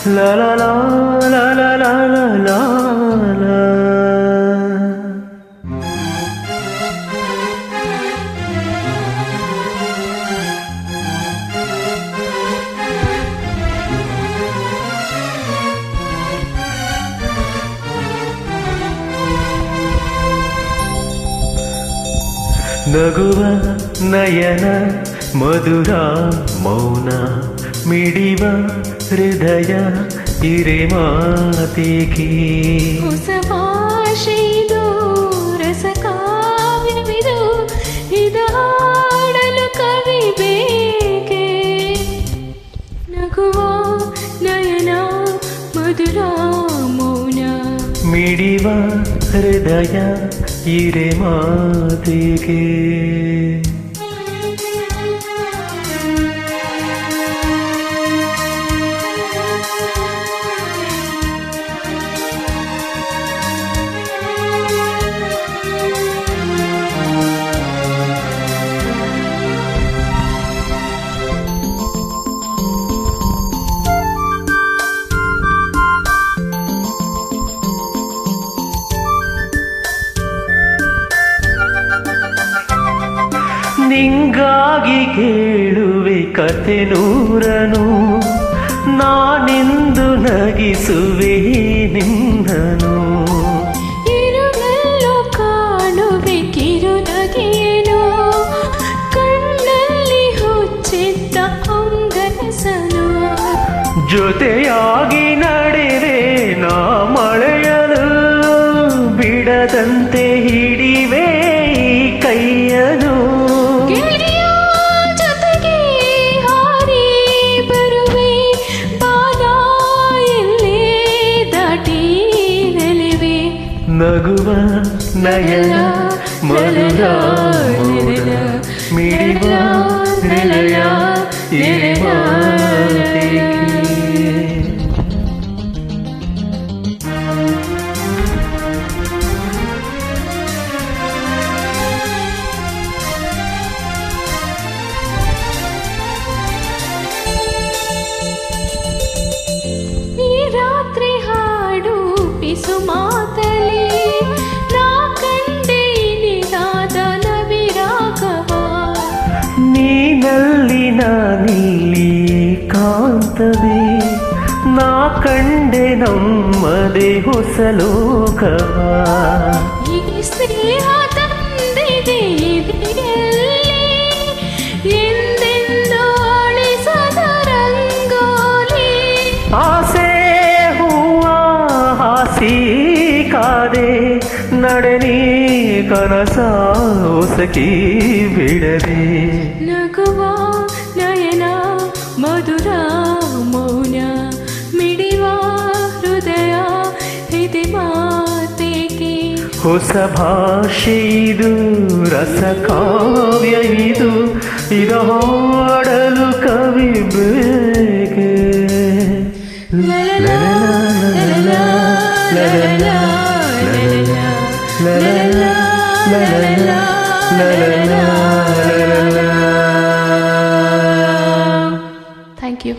la la la la la la la la la. ನಗುವ ನಯನ ಮಧುರ ಮೌನ ಮಿಡಿವ ಹೃದಯ ಇರೆ ಮಾತಿಗೆ ಹೊಸ ಭಾಷೆಯಿದು ರಸ ಕಾವ್ಯವಿದು ಇದು ಹಾಡಲು ಕವಿ ಬೇಕೆ ನಗುವ ನಯನ ಮಧುರ ಮೌನ ಮಿಡಿವ ಹೃದಯ ಇರೆ ಮಾತಿಗೆ ನಿಂಗಾಗಿ ಕೇಳುವೆ ಕತೆ ನೂರನು ನಾನೆಂದು ನಗಿಸುವೆ ನಿನ್ನನು ಇರುಳಲ್ಲೂ ಕಾಣುವೆ ಕಿರುನಗೆಯೇನು ಕಣ್ಣಲ್ಲಿ ಹುಚ್ಚಿದ್ದ ಅಂಗನಸನು ಜೊತೆಯಾಗಿ ನಡೆವೆ ನಾ ಮಳೆಯಲು ಬಿಡದಂತೆ ಹಿಡಿವೆ ಕೈಯನು ನಗುವ ನಯನ ಮಧುರ ಮೌನ ಮಿಡಿವ ಹೃದಯ ಇರೆ ಮಾತಿಗೆ ಈ ರಾತ್ರಿ ಹಾಡು ಪಿಸು ಮಾತಲಿ ನಾ ಕಂಡೆ ನಿನಾದ ನವಿರಾಗವ ನೀನಲ್ಲಿ ನಾನಿಲ್ಲಿ ಕಾಂತವೇ ನಾ ಕಂಡೆ ನಮ್ಮದೇ ಹೊಸ ಲೋಕವ ಈ ಸ್ನೇಹ ತಂದಿದೆ ಎಂದೆಂದು ಅಳಿಸದ ರಂಗೋಲಿ ಆಸೆ ಹೂವ ಹಾಸಿ ಕಾದೆ ನಡೆನಿ ಕನಸ ಹೊಸಕಿ ಬಿಡದೆ ನಗುವ ನಯನ ಮಧುರ ಮೌನ ಮಿಡಿವ ಹೃದಯ ಇದೆ ಮಾತಿಗೆ ಹೊಸ ಭಾಷೆ ಇದು ರಸ ಕಾವ್ಯ ಇದು ಹಾಡಲು ಕವಿ ಬೇಕೆ Thank you.